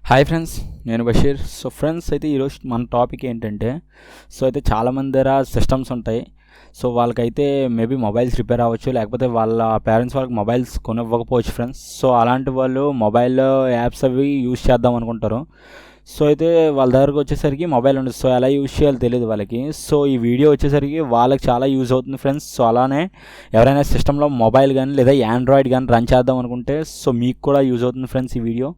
Hi friends, నేను Basheer. So friends అయితే ఈరోజు మన టాపిక్ ఏంటంటే, సో అయితే చాలామంది దగ్గర సిస్టమ్స్ ఉంటాయి. సో వాళ్ళకైతే మేబీ మొబైల్స్ రిపేర్ అవ్వచ్చు, లేకపోతే వాళ్ళ పేరెంట్స్ వాళ్ళకి మొబైల్స్ కొనివ్వకపోవచ్చు ఫ్రెండ్స్. సో అలాంటి వాళ్ళు మొబైల్లో యాప్స్ అవి యూజ్ చేద్దాం అనుకుంటారు. సో అయితే వాళ్ళ దగ్గరకు వచ్చేసరికి మొబైల్ ఉండదు. సో ఎలా యూజ్ చేయాలో తెలియదు వాళ్ళకి. సో ఈ వీడియో వచ్చేసరికి వాళ్ళకి చాలా యూజ్ అవుతుంది ఫ్రెండ్స్. సో అలానే ఎవరైనా సిస్టంలో మొబైల్ కానీ లేదా ఆండ్రాయిడ్ కానీ రన్ చేద్దాం అనుకుంటే సో మీకు కూడా యూజ్ అవుతుంది ఫ్రెండ్స్ ఈ వీడియో.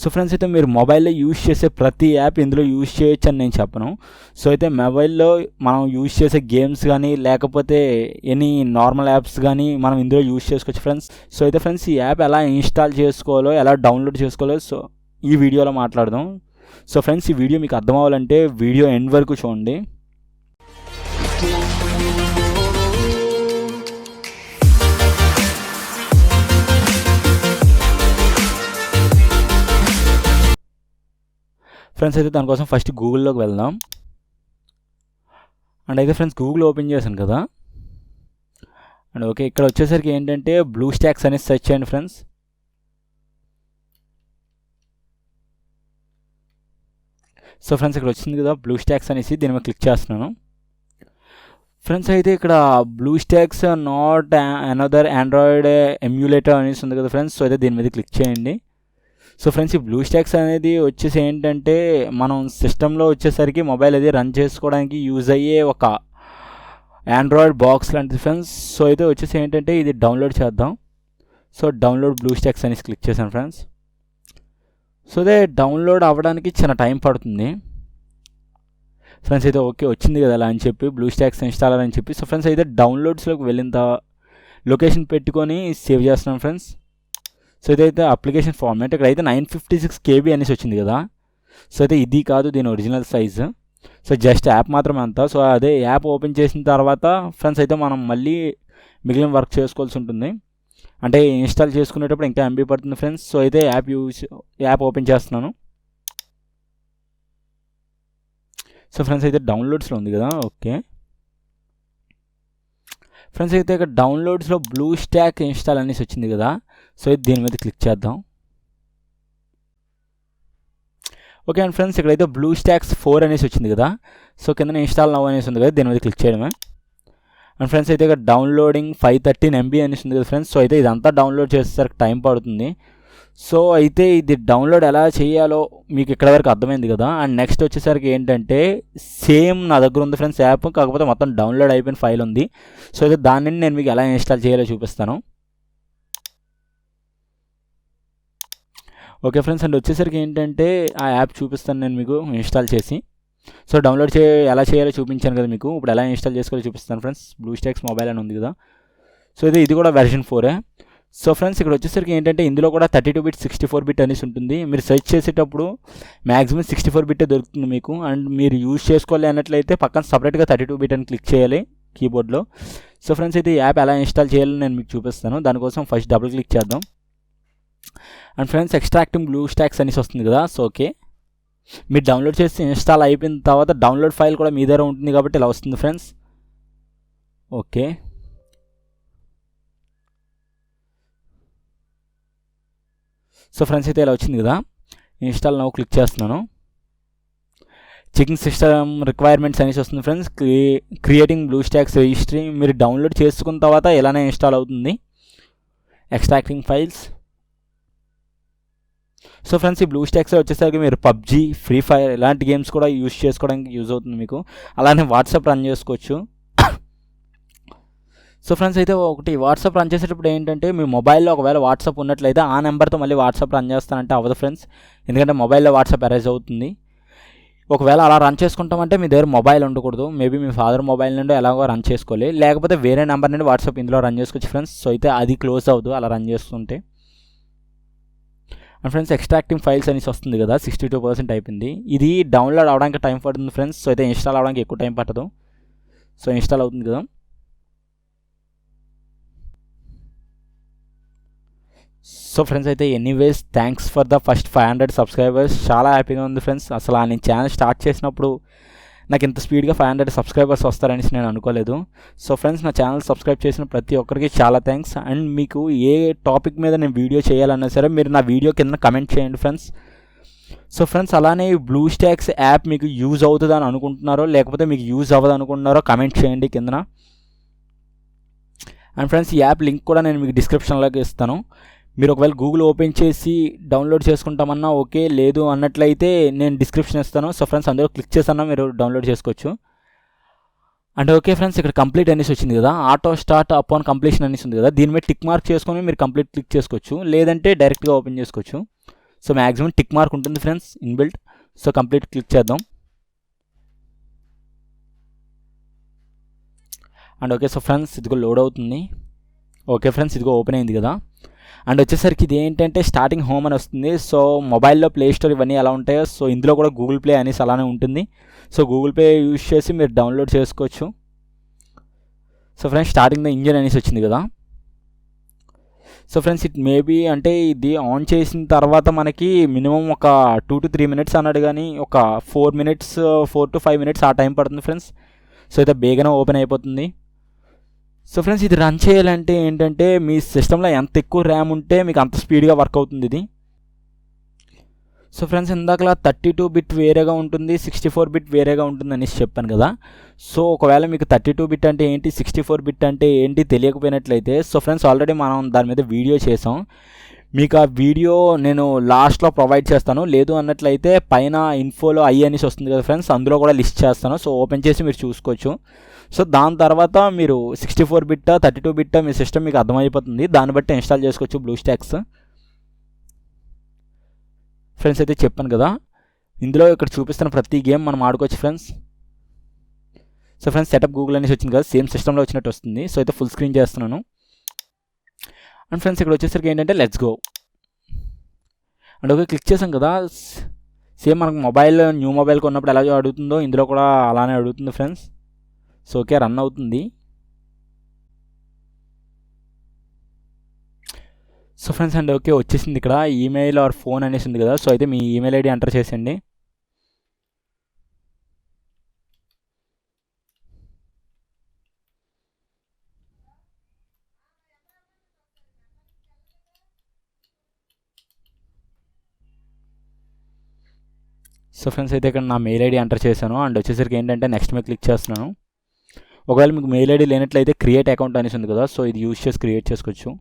సో ఫ్రెండ్స్ అయితే మీరు మొబైల్లో యూజ్ చేసే ప్రతి యాప్ ఇందులో యూజ్ చేయొచ్చు అని నేను చెప్పను. సో అయితే మొబైల్లో మనం యూజ్ చేసే గేమ్స్ కానీ లేకపోతే ఎనీ నార్మల్ యాప్స్ కానీ మనం ఇందులో యూజ్ చేసుకోవచ్చు ఫ్రెండ్స్. సో అయితే ఫ్రెండ్స్ ఈ యాప్ ఎలా ఇన్స్టాల్ చేసుకోవాలో, ఎలా డౌన్లోడ్ చేసుకోవాలో సో ఈ వీడియోలో మాట్లాడదాం. సో ఫ్రెండ్స్ ఈ వీడియో మీకు అర్థం అవ్వాలంటే వీడియో ఎండ్ వరకు చూడండి. ఫ్రెండ్స్ అయితే దానికోసం ఫస్ట్ గూగుల్లోకి వెళ్దాం. అండ్ అయితే ఫ్రెండ్స్ గూగుల్ ఓపెన్ చేశాను కదా. అండ్ ఓకే, ఇక్కడ వచ్చేసరికి ఏంటంటే బ్లూస్టాక్స్ అనేది సెర్చ్ చేయండి ఫ్రెండ్స్. సో ఫ్రెండ్స్ ఇక్కడ వచ్చింది కదా బ్లూస్టాక్స్ అనేసి, దీని మీద క్లిక్ చేస్తున్నాను. ఫ్రెండ్స్ అయితే ఇక్కడ BlueStacks not another Android emulator అనేసి ఉంది కదా ఫ్రెండ్స్. సో అయితే దీని మీద క్లిక్ చేయండి. సో ఫ్రెండ్స్ ఈ బ్లూస్టాక్స్ అనేది వచ్చేసి ఏంటంటే మనం సిస్టంలో వచ్చేసరికి మొబైల్ అది రన్ చేసుకోవడానికి యూజ్ అయ్యే ఒక ఆండ్రాయిడ్ బాక్స్ లాంటిది ఫ్రెండ్స్. సో అయితే వచ్చేసి ఏంటంటే ఇది డౌన్లోడ్ చేద్దాం. సో డౌన్లోడ్ బ్లూస్టాక్స్ అనేసి క్లిక్ చేశాను ఫ్రెండ్స్. సో అదే డౌన్లోడ్ అవ్వడానికి చిన్న టైం పడుతుంది ఫ్రెండ్స్. అయితే ఓకే వచ్చింది కదా అలా అని చెప్పి బ్లూస్టాక్స్ ఇన్స్టాలర్ అని చెప్పి. సో ఫ్రెండ్స్ అయితే డౌన్లోడ్స్లోకి వెళ్ళిన లొకేషన్ పెట్టుకొని సేవ్ చేస్తున్నాను ఫ్రెండ్స్. సో ఇదైతే అప్లికేషన్ ఫార్మాట్ ఇక్కడ అయితే 956 KB అనేసి వచ్చింది కదా. సో అయితే ఇది కాదు దీని original size. So just app మాత్రమే అంతా. సో అదే యాప్ ఓపెన్ చేసిన తర్వాత ఫ్రెండ్స్ అయితే మనం మళ్ళీ మిగిలిన వర్క్ చేసుకోవాల్సి ఉంటుంది. అంటే ఇన్స్టాల్ చేసుకునేటప్పుడు ఇంకా MB పడుతుంది ఫ్రెండ్స్. సో అయితే యాప్ ఓపెన్ చేస్తున్నాను. సో ఫ్రెండ్స్ అయితే డౌన్లోడ్స్లో ఉంది కదా. ఓకే ఫ్రెండ్స్ అయితే ఇక్కడ డౌన్లోడ్స్లో బ్లూస్టాక్ ఇన్స్టాల్ అనేసి వచ్చింది కదా. సో ఇది దీని మీద క్లిక్ చేద్దాం. ఓకే అండ్ ఫ్రెండ్స్ ఇక్కడైతే బ్లూస్టాక్స్ 4 అనేసి వచ్చింది కదా. సో కింద ఇన్స్టాల్ నవ్ అనేసి ఉంది కదా, దీని మీద క్లిక్ చేయడమే. అండ్ ఫ్రెండ్స్ అయితే ఇక్కడ డౌన్లోడింగ్ 513 MB అనేసి ఉంది కదా ఫ్రెండ్స్. సో అయితే ఇదంతా డౌన్లోడ్ చేసేసరికి టైం పడుతుంది. సో అయితే ఇది డౌన్లోడ్ ఎలా చేయాలో మీకు ఇక్కడ వరకు అర్థమైంది కదా. అండ్ నెక్స్ట్ వచ్చేసరికి ఏంటంటే సేమ్ నా దగ్గర ఉంది ఫ్రెండ్స్ యాప్, కాకపోతే మొత్తం డౌన్లోడ్ అయిపోయిన ఫైల్ ఉంది. సో అయితే దానిని నేను మీకు ఎలా ఇన్స్టాల్ చేయాలో చూపిస్తాను. ఓకే ఫ్రెండ్స్ అండ్ వచ్చేసరికి ఏంటంటే ఆ యాప్ చూపిస్తాను నేను మీకు ఇన్స్టాల్ చేసి. సో డౌన్లోడ్ ఎలా చేయాలో చూపించాను కదా మీకు, ఇప్పుడు ఎలా ఇన్స్టాల్ చేసుకోవాలో చూపిస్తాను ఫ్రెండ్స్. బ్లూస్టాక్స్ మొబైల్ అని ఉంది కదా. సో ఇది కూడా వెర్షన్ 4. సో ఫ్రెండ్స్ ఇక్కడ వచ్చేసరికి ఏంటంటే ఇందులో కూడా 32-bit 64-bit అనేసి ఉంటుంది. మీరు సెర్చ్ చేసేటప్పుడు మ్యాక్సిమం 64-bit దొరుకుతుంది మీకు. అండ్ మీరు యూజ్ చేసుకోవాలి అన్నట్లయితే పక్కన సపరేట్గా 32-bit అని క్లిక్ చేయాలి కీబోర్డ్లో. సో ఫ్రెండ్స్ అయితే ఈ యాప్ ఎలా ఇన్స్టాల్ చేయాలో నేను మీకు చూపిస్తాను. దానికోసం ఫస్ట్ డబుల్ క్లిక్ చేద్దాం. అండ్ ఫ్రెండ్స్ ఎక్స్ట్రాక్టింగ్ బ్లూస్టాక్స్ అనేసి వస్తుంది కదా. సో ఓకే మీరు డౌన్లోడ్ చేసి ఇన్స్టాల్ అయిపోయిన తర్వాత డౌన్లోడ్ ఫైల్ కూడా మీ దగ్గర ఉంటుంది కాబట్టి ఇలా వస్తుంది ఫ్రెండ్స్. ఓకే సో ఫ్రెండ్స్ అయితే ఇలా వచ్చింది కదా. ఇన్స్టాల్ నౌ క్లిక్ చేస్తున్నాను. చెకింగ్ సిస్టమ్ రిక్వైర్మెంట్స్ అనేసి వస్తుంది ఫ్రెండ్స్. క్రియేటింగ్ బ్లూస్టాక్స్ రిజిస్ట్రీ మీరు డౌన్లోడ్ చేసుకున్న తర్వాత ఇలానే ఇన్స్టాల్ అవుతుంది. Extracting files. సో ఫ్రెండ్స్ ఈ బ్లూస్టాక్స్ వచ్చేసరికి మీరు PUBG, ఫ్రీ ఫైర్ ఇలాంటి గేమ్స్ కూడా యూజ్ చేసుకోవడానికి యూజ్ అవుతుంది మీకు. అలానే వాట్సాప్ రన్ చేసుకోవచ్చు. సో ఫ్రెండ్స్ అయితే ఒకటి వాట్సాప్ రన్ చేసేటప్పుడు ఏంటంటే మీ మొబైల్లో ఒకవేళ వాట్సాప్ ఉన్నట్లయితే ఆ నెంబర్తో మళ్ళీ వాట్సాప్ రన్ చేస్తానంటే అవ్వదు ఫ్రెండ్స్, ఎందుకంటే మొబైల్లో వాట్సాప్ అరేంజ్ అవుతుంది. ఒకవేళ అలా రన్ చేసుకుంటామంటే మీ దగ్గర మొబైల్ ఉండకూడదు. మేబీ మీ ఫాదర్ మొబైల్ నుండి ఎలాగో రన్ చేసుకోవాలి, లేకపోతే వేరే నెంబర్ నుండి వాట్సాప్ ఇందులో రన్ చేసుకోవచ్చు ఫ్రెండ్స్. సో అయితే అది క్లోజ్ అవ్వదు అలా రన్ చేస్తుంటే. అండ్ ఫ్రెండ్స్ ఎక్స్ట్రాక్టింగ్ ఫైల్స్ అనేసి వస్తుంది కదా, 62% అయిపోయింది. ఇది డౌన్లోడ్ అవడానికి టైం పడుతుంది ఫ్రెండ్స్. సో అయితే ఇన్స్టాల్ అవడానికి ఎక్కువ టైం పట్టదు. సో ఇన్స్టాల్ అవుతుంది కదా. సో ఫ్రెండ్స్ అయితే anyways thanks for the first 500 subscribers. చాలా హ్యాపీగా ఉంది ఫ్రెండ్స్. అసలు నేను ఛానల్ స్టార్ట్ చేసినప్పుడు నాకు ఇంత స్పీడ్గా 500 సబ్స్క్రైబర్స్ వస్తారనేసి నేను అనుకోలేదు. సో ఫ్రెండ్స్ నా ఛానల్ సబ్స్క్రైబ్ చేసిన ప్రతి ఒక్కరికి చాలా థ్యాంక్స్. అండ్ మీకు ఏ టాపిక్ మీద నేను వీడియో చేయాలన్నా సరే మీరు నా వీడియో కింద కమెంట్ చేయండి ఫ్రెండ్స్. సో ఫ్రెండ్స్ అలానే ఈ బ్లూ స్టాక్స్ యాప్ మీకు యూజ్ అవుతుందని అనుకుంటున్నారో లేకపోతే మీకు యూజ్ అవ్వదు అనుకుంటున్నారో కమెంట్ చేయండి కిందన. అండ్ ఫ్రెండ్స్ ఈ యాప్ లింక్ కూడా నేను మీకు డిస్క్రిప్షన్లోకి ఇస్తాను. మీరు ఒకవేళ గూగుల్ ఓపెన్ చేసి డౌన్లోడ్ చేసుకుంటామన్నా ఓకే, లేదు అన్నట్లయితే నేను డిస్క్రిప్షన్ ఇస్తాను. సో ఫ్రెండ్స్ అందులో క్లిక్ చేసన్నా మీరు డౌన్లోడ్ చేసుకోవచ్చు. అండ్ ఓకే ఫ్రెండ్స్, ఇక్కడ కంప్లీట్ అనేసి వచ్చింది కదా, ఆటో స్టార్ట్ అపాన్ కంప్లీషన్ అనేసి ఉంది కదా, దీని మీద టిక్ మార్క్ చేసుకొని మీరు కంప్లీట్ క్లిక్ చేసుకోవచ్చు, లేదంటే డైరెక్ట్గా ఓపెన్ చేసుకోవచ్చు. సో మ్యాక్సిమం టిక్ మార్క్ ఉంటుంది friends inbuilt. So complete click చేద్దాం. అండ్ ఓకే, సో ఫ్రెండ్స్ ఇదిగో లోడ్ అవుతుంది. ఓకే ఫ్రెండ్స్, ఇదిగో ఓపెన్ అయింది కదా. అండ్ వచ్చేసరికి ఇది ఏంటంటే స్టార్టింగ్ హోమ్ అని వస్తుంది. సో మొబైల్లో ప్లే స్టోర్ ఇవన్నీ ఎలా ఉంటాయో సో ఇందులో కూడా గూగుల్ ప్లే అనేసి అలానే ఉంటుంది. సో గూగుల్ ప్లే యూజ్ చేసి మీరు డౌన్లోడ్ చేసుకోవచ్చు. So friends starting the engine అనేసి వచ్చింది కదా. సో ఫ్రెండ్స్ ఇట్ మేబీ అంటే ఇది ఆన్ చేసిన తర్వాత మనకి మినిమం ఒక 2 to 3 minutes అన్నాడు, కానీ ఒక 4 to 5 minutes ఆ టైం పడుతుంది ఫ్రెండ్స్. సో అయితే బేగనే ఓపెన్ అయిపోతుంది. సో ఫ్రెండ్స్ ఇది రన్ చేయాలంటే ఏంటంటే మీ సిస్టంలో ఎంత ఎక్కువ ర్యామ్ ఉంటే మీకు అంత స్పీడ్గా వర్క్ అవుతుంది ఇది. సో ఫ్రెండ్స్ ఇందాకలా 32 bit వేరేగా ఉంటుంది, 64 bit వేరేగా ఉంటుంది అనేసి చెప్పాను కదా. సో ఒకవేళ మీకు 32 bit అంటే ఏంటి, 64 bit అంటే ఏంటి తెలియకపోయినట్లయితే సో ఫ్రెండ్స్ ఆల్రెడీ మనం దాని మీద వీడియో చేసాం. మీకు ఆ వీడియో నేను లాస్ట్లో ప్రొవైడ్ చేస్తాను, లేదు అన్నట్లయితే పైన ఇన్ఫోలో అనేసి వస్తుంది కదా ఫ్రెండ్స్, అందులో కూడా లిస్ట్ చేస్తాను. సో ఓపెన్ చేసి మీరు చూసుకోవచ్చు. సో దాని తర్వాత మీరు 64 bit 32 bit మీ సిస్టమ్ మీకు అర్థమైపోతుంది, దాన్ని బట్టి ఇన్స్టాల్ చేసుకోవచ్చు బ్లూస్టాక్స్. ఫ్రెండ్స్ అయితే చెప్పాను కదా, ఇందులో ఇక్కడ చూపిస్తున్న ప్రతి గేమ్ మనం ఆడుకోవచ్చు friends. So friends setup Google అనేసి వచ్చింది కదా, సేమ్ సిస్టంలో వచ్చినట్టు వస్తుంది. సో అయితే ఫుల్ స్క్రీన్ చేస్తున్నాను. అండ్ ఫ్రెండ్స్ ఇక్కడ వచ్చేసరికి ఏంటంటే let's go and okay click చేసాం కదా. సేమ్ మనకు న్యూ మొబైల్ కొన్నప్పుడు ఎలా అడుగుతుందో ఇందులో కూడా అలానే అడుగుతుంది ఫ్రెండ్స్. సో ఓకే రన్ అవుతుంది. సో ఫ్రెండ్స్ అండ్ ఓకే వచ్చేసింది ఇక్కడ ఈమెయిల్ ఆర్ ఫోన్ అనేసి ఉంది కదా. సో అయితే మీ ఈమెయిల్ ఐడి ఎంటర్ చేసేయండి. సో ఫ్రెండ్స్ అయితే ఇక్కడ నా మెయిల్ ఐడి ఎంటర్ చేశాను. అండ్ వచ్చేసరికి ఏంటంటే నెక్స్ట్ మీద క్లిక్ చేస్తున్నాను. ఒకవేళ మీకు మెయిల్ ఐడి లేనట్లయితే క్రియేట్ అకౌంట్ అనేసి ఉంది కదా, సో ఇది యూజ్ చేసి క్రియేట్ చేసుకోవచ్చు.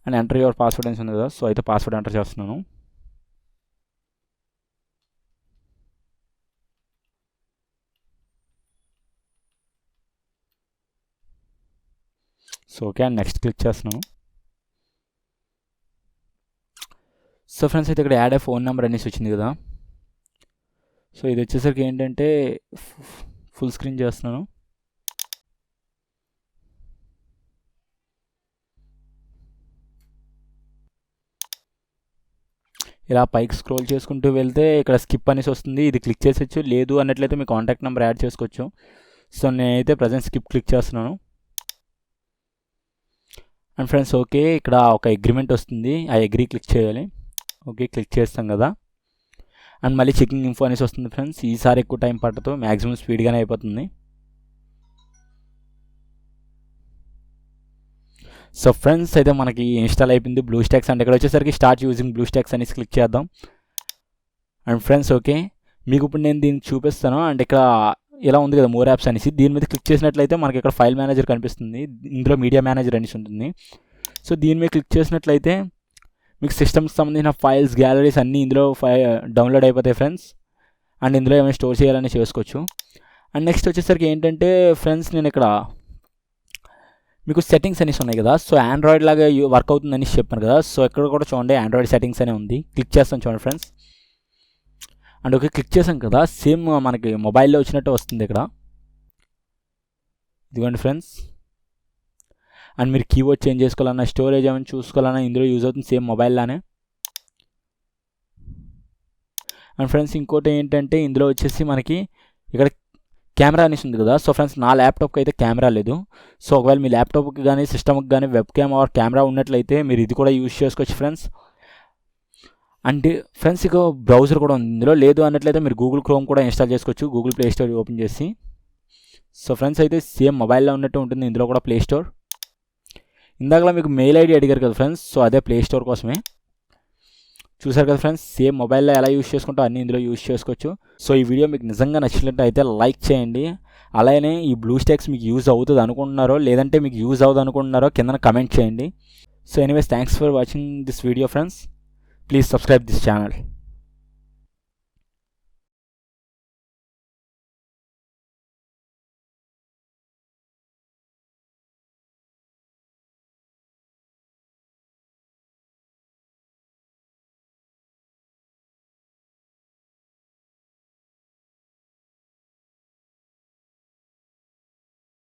అండ్ ఎంటర్ యువర్ పాస్వర్డ్ అనేసి ఉంది కదా, సో అయితే పాస్వర్డ్ ఎంటర్ చేస్తున్నాను. So okay and next click చేస్తున్నాను. సో ఫ్రెండ్స్ అయితే ఇక్కడ యాడ్ ఏ ఫోన్ నెంబర్ అనేసి వచ్చింది కదా. సో ఇది వచ్చేసరికి ఏంటంటే ఫుల్ స్క్రీన్ చేస్తున్నాను. ఇలా పైకి స్క్రోల్ చేసుకుంటూ వెళ్తే ఇక్కడ స్కిప్ అనేసి వస్తుంది, ఇది క్లిక్ చేసేచ్చు, లేదు అన్నట్లయితే మీ కాంటాక్ట్ నెంబర్ యాడ్ చేసుకోవచ్చు. సో నేనైతే ప్రజెంట్ స్కిప్ క్లిక్ చేస్తున్నాను. అండ్ ఫ్రెండ్స్ ఓకే ఇక్కడ ఒక అగ్రిమెంట్ వస్తుంది, ఆ అగ్రీ క్లిక్ చేయాలి. ఓకే క్లిక్ చేస్తాం కదా. అండ్ మళ్ళీ చెకింగ్ ఇన్ఫో అనేసి వస్తుంది ఫ్రెండ్స్. ఈసారి ఎక్కువ టైం పట్టదు, మ్యాక్సిమం స్పీడ్గానే అయిపోతుంది. సో ఫ్రెండ్స్ అయితే మనకి ఇన్స్టాల్ అయిపోయింది బ్లూస్టాక్స్. అండ్ ఇక్కడ వచ్చేసరికి స్టార్ట్ యూజింగ్ బ్లూస్టాక్స్ అనేసి క్లిక్ చేద్దాం. అండ్ ఫ్రెండ్స్ ఓకే మీకు ఇప్పుడు నేను దీన్ని చూపిస్తాను. అండ్ ఇక్కడ ఇలా ఉంది కదా మోర్ యాప్స్ అనేసి, దీని మీద క్లిక్ చేసినట్లయితే మనకి ఇక్కడ ఫైల్ మేనేజర్ కనిపిస్తుంది, ఇందులో మీడియా మేనేజర్ అనేసి ఉంటుంది. సో దీని మీద క్లిక్ చేసినట్లయితే మీకు సిస్టమ్కి సంబంధించిన ఫైల్స్ గ్యాలరీస్ అన్నీ ఇందులో డౌన్లోడ్ అయిపోతాయి ఫ్రెండ్స్. అండ్ ఇందులో ఏమైనా స్టోర్ చేయాలని చేసుకోవచ్చు. అండ్ నెక్స్ట్ వచ్చేసరికి ఏంటంటే ఫ్రెండ్స్ నేను ఇక్కడ మీకు సెట్టింగ్స్ అనేసి ఉన్నాయి కదా, సో ఆండ్రాయిడ్ లాగా వర్క్ అవుతుందని చెప్పాను కదా. సో ఇక్కడ కూడా చూడండి ఆండ్రాయిడ్ సెట్టింగ్స్ అనే ఉంది, క్లిక్ చేస్తాను చూడండి ఫ్రెండ్స్. అండ్ ఓకే క్లిక్ చేసాం కదా, సేమ్ మనకి మొబైల్లో వచ్చినట్టు వస్తుంది ఇక్కడ, ఇదిగోండి ఫ్రెండ్స్. అండ్ మీరు కీబోర్డ్ చేంజ్ చేసుకోవాలన్నా స్టోరేజ్ ఏమైనా చూసుకోవాలన్నా ఇందులో యూజ్ అవుతుంది సేమ్ మొబైల్లానే. అండ్ ఫ్రెండ్స్ ఇంకోటి ఏంటంటే ఇందులో వచ్చేసి మనకి ఇక్కడ కెమెరా అనేసి ఉంది కదా. సో ఫ్రెండ్స్ నా ల్యాప్టాప్కి అయితే కెమెరా లేదు. సో ఒకవేళ మీ ల్యాప్టాప్కి కానీ సిస్టమ్కి కానీ వెబ్ క్యామ్ ఆర్ కెమెరా ఉన్నట్లయితే మీరు ఇది కూడా యూజ్ చేసుకోవచ్చు ఫ్రెండ్స్. అండ్ ఫ్రెండ్స్ ఇక బ్రౌజర్ కూడా ఉంది ఇందులో, లేదు అన్నట్లయితే మీరు గూగుల్ క్రోమ్ కూడా ఇన్స్టాల్ చేసుకోవచ్చు గూగుల్ ప్లే స్టోర్ ఓపెన్ చేసి. సో ఫ్రెండ్స్ అయితే సేమ్ మొబైల్లో ఉన్నట్టు ఉంటుంది ఇందులో కూడా ప్లే స్టోర్. ఇందాకలా మీకు మెయిల్ ఐడి అడిగారు కదా ఫ్రెండ్స్, సో అదే ప్లే స్టోర్ కోసమే. చూసారు కదా ఫ్రెండ్స్, సేమ్ మొబైల్లో ఎలా యూస్ చేసుకుంటో అన్నీ ఇందులో యూస్ చేసుకోవచ్చు. సో ఈ వీడియో మీకు నిజంగా నచ్చినట్లయితే లైక్ చేయండి. అలానే ఈ బ్లూస్టాక్స్ మీకు యూజ్ అవుతుంది అనుకుంటున్నారో లేదంటే మీకు యూజ్ అవ్వదు అనుకుంటున్నారో కింద కమెంట్ చేయండి. So anyways, thanks for watching this video friends. Please subscribe this channel.